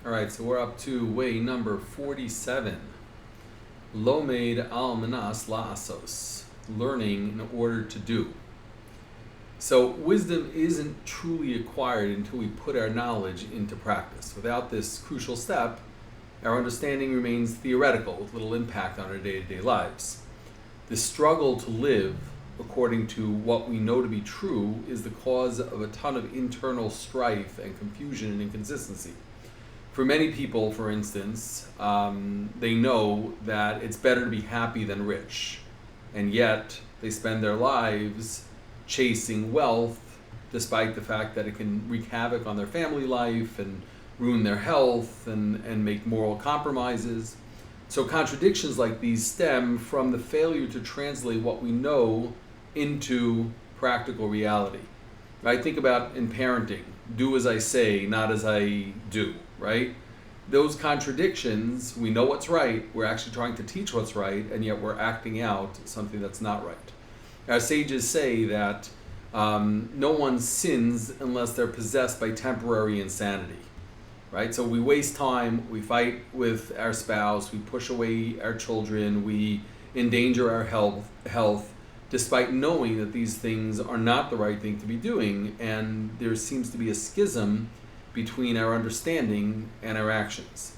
All right, so we're up to way number 47. Lomed al manas la'asos, learning in order to do. So wisdom isn't truly acquired until we put our knowledge into practice. Without this crucial step, our understanding remains theoretical with little impact on our day-to-day lives. The struggle to live according to what we know to be true is the cause of a ton of internal strife and confusion and inconsistency. For many people, for instance, they know that it's better to be happy than rich, and yet they spend their lives chasing wealth despite the fact that it can wreak havoc on their family life and ruin their health and make moral compromises. So contradictions like these stem from the failure to translate what we know into practical reality. Right? Think about in parenting, do as I say, not as I do, right? Those contradictions, we know what's right, we're actually trying to teach what's right, and yet we're acting out something that's not right. Our sages say that no one sins unless they're possessed by temporary insanity, right? So we waste time, we fight with our spouse, we push away our children, we endanger our health, despite knowing that these things are not the right thing to be doing, and there seems to be a schism between our understanding and our actions.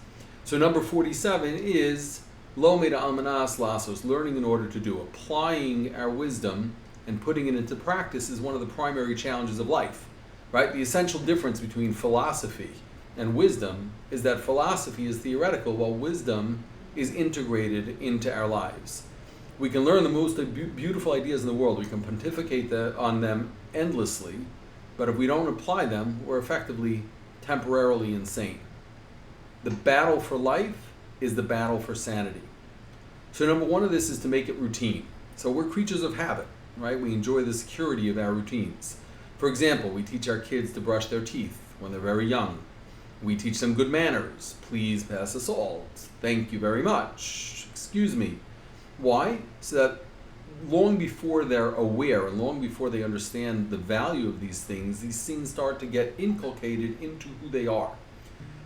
So number 47 is Lomed al manas la'asos, learning in order to do. Applying our wisdom and putting it into practice is one of the primary challenges of life, right? The essential difference between philosophy and wisdom is that philosophy is theoretical while wisdom is integrated into our lives. We can learn the most beautiful ideas in the world. We can pontificate on them endlessly, but if we don't apply them, we're effectively temporarily insane. The battle for life is the battle for sanity. So number one of this is to make it routine. So we're creatures of habit, right? We enjoy the security of our routines. For example, we teach our kids to brush their teeth when they're very young. We teach them good manners. Please pass the salt. Thank you very much. Excuse me. Why? So that long before they're aware and long before they understand the value of these things start to get inculcated into who they are.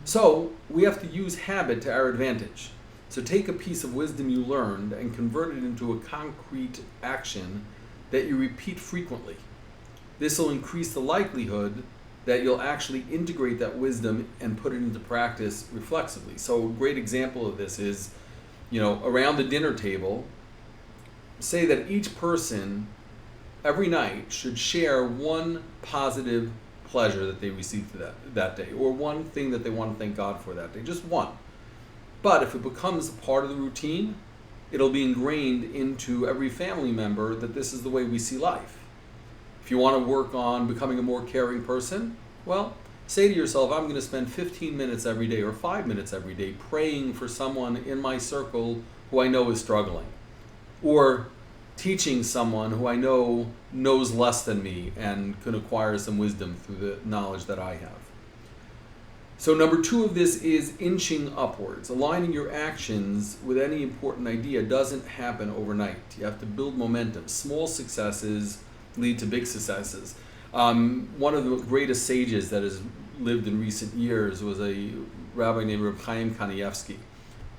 So we have to use habit to our advantage. So take a piece of wisdom you learned and convert it into a concrete action that you repeat frequently. This will increase the likelihood that you'll actually integrate that wisdom and put it into practice reflexively. So a great example of this is, around the dinner table, say that each person every night should share one positive pleasure that they received that day, or one thing that they want to thank God for that day, just one. But if it becomes part of the routine, it'll be ingrained into every family member that this is the way we see life. If you want to work on becoming a more caring person, well, say to yourself, I'm going to spend 15 minutes every day or 5 minutes every day praying for someone in my circle who I know is struggling, or teaching someone who I know knows less than me and can acquire some wisdom through the knowledge that I have. So number two of this is inching upwards. Aligning your actions with any important idea doesn't happen overnight. You have to build momentum. Small successes lead to big successes. One of the greatest sages that has lived in recent years was a rabbi named Reb Chaim Kanievsky,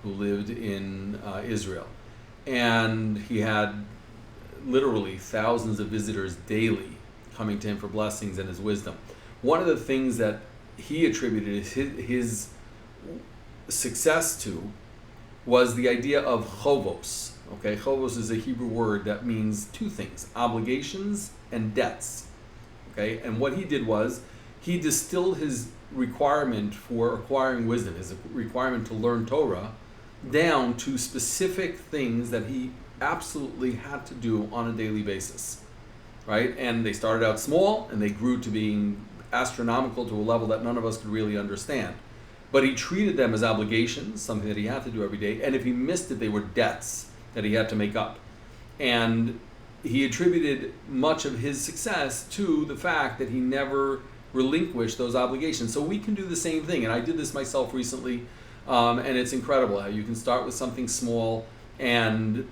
who lived in Israel. And he had literally thousands of visitors daily coming to him for blessings and his wisdom. One of the things that he attributed his success to was the idea of chovos. Okay, chovos is a Hebrew word that means two things: obligations and debts. Okay, and what he did was he distilled his requirement for acquiring wisdom, his requirement to learn Torah, down to specific things that he absolutely had to do on a daily basis, right? And they started out small and they grew to being astronomical to a level that none of us could really understand. But he treated them as obligations, something that he had to do every day, and if he missed it, they were debts that he had to make up. And he attributed much of his success to the fact that he never relinquished those obligations. So we can do the same thing, and I did this myself recently, and it's incredible how you can start with something small and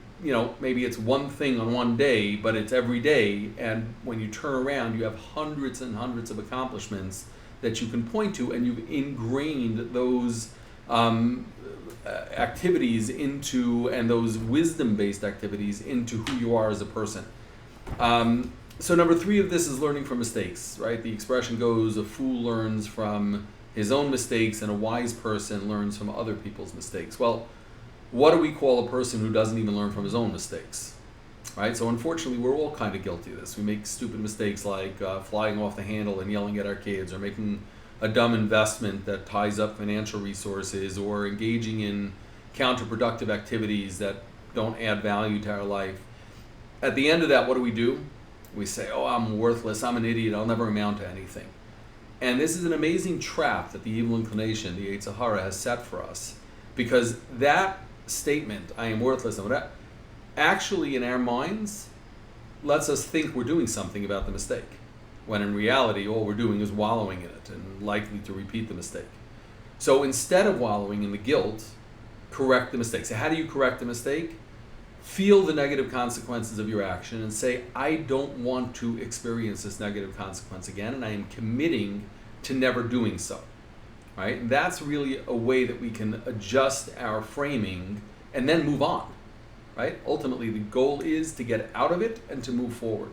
maybe it's one thing on one day, but it's every day, and when you turn around, you have hundreds and hundreds of accomplishments that you can point to, and you've ingrained those activities into, and those wisdom-based activities into who you are as a person. So number 3 of this is learning from mistakes, right? The expression goes, a fool learns from his own mistakes and a wise person learns from other people's mistakes. Well, what do we call a person who doesn't even learn from his own mistakes, right? So unfortunately, we're all kind of guilty of this. We make stupid mistakes like flying off the handle and yelling at our kids, or making a dumb investment that ties up financial resources, or engaging in counterproductive activities that don't add value to our life. At the end of that, what do? We say, oh, I'm worthless, I'm an idiot, I'll never amount to anything. And this is an amazing trap that the evil inclination, the Yetzer Hara, has set for us. Because that statement, I am worthless, actually in our minds lets us think we're doing something about the mistake, when in reality all we're doing is wallowing in it and likely to repeat the mistake. So instead of wallowing in the guilt, correct the mistake. So how do you correct the mistake? Feel the negative consequences of your action and say, I don't want to experience this negative consequence again, and I am committing to never doing so. Right? And that's really a way that we can adjust our framing and then move on. Right? Ultimately, the goal is to get out of it and to move forward.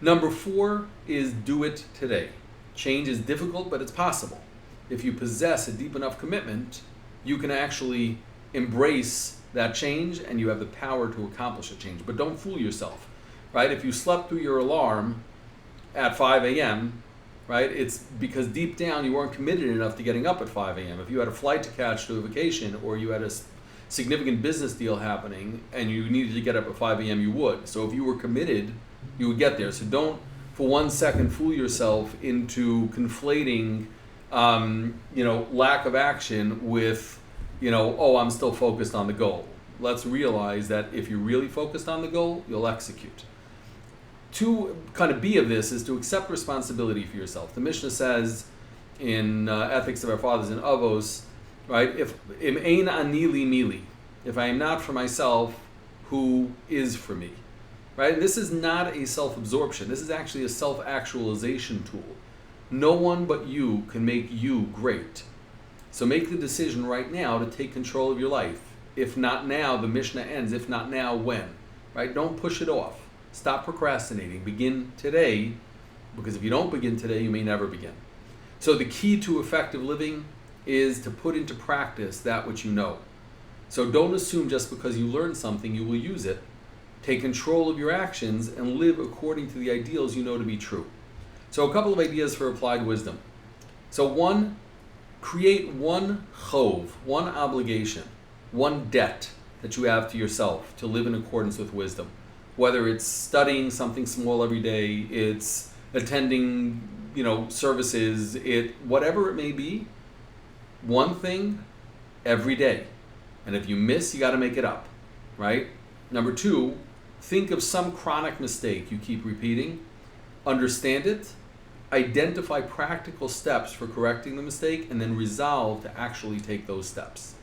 Number 4 is do it today. Change is difficult, but it's possible. If you possess a deep enough commitment, you can actually embrace that change, and you have the power to accomplish a change. But don't fool yourself, right? If you slept through your alarm at 5 a.m., right, it's because deep down you weren't committed enough to getting up at 5 a.m. If you had a flight to catch to a vacation, or you had a significant business deal happening and you needed to get up at 5 a.m., you would. So if you were committed, you would get there. So don't for 1 second fool yourself into conflating lack of action with oh, I'm still focused on the goal. Let's realize that if you're really focused on the goal, you'll execute. To kind of be of this is to accept responsibility for yourself. The Mishnah says in Ethics of Our Fathers in Avos, right, if im ein ani li mili, if I am not for myself, who is for me? Right? And this is not a self-absorption. This is actually a self-actualization tool. No one but you can make you great. So make the decision right now to take control of your life. If not now, the Mishnah ends. If not now, when? Right? Don't push it off. Stop procrastinating. Begin today, because if you don't begin today, you may never begin. So the key to effective living is to put into practice that which you know. So don't assume just because you learn something, you will use it. Take control of your actions and live according to the ideals you know to be true. So a couple of ideas for applied wisdom. So 1, create one chov, one obligation, one debt that you have to yourself to live in accordance with wisdom. Whether it's studying something small every day, it's attending, services, whatever it may be, one thing every day. And if you miss, you got to make it up, right? Number 2, think of some chronic mistake you keep repeating, understand it, identify practical steps for correcting the mistake, and then resolve to actually take those steps.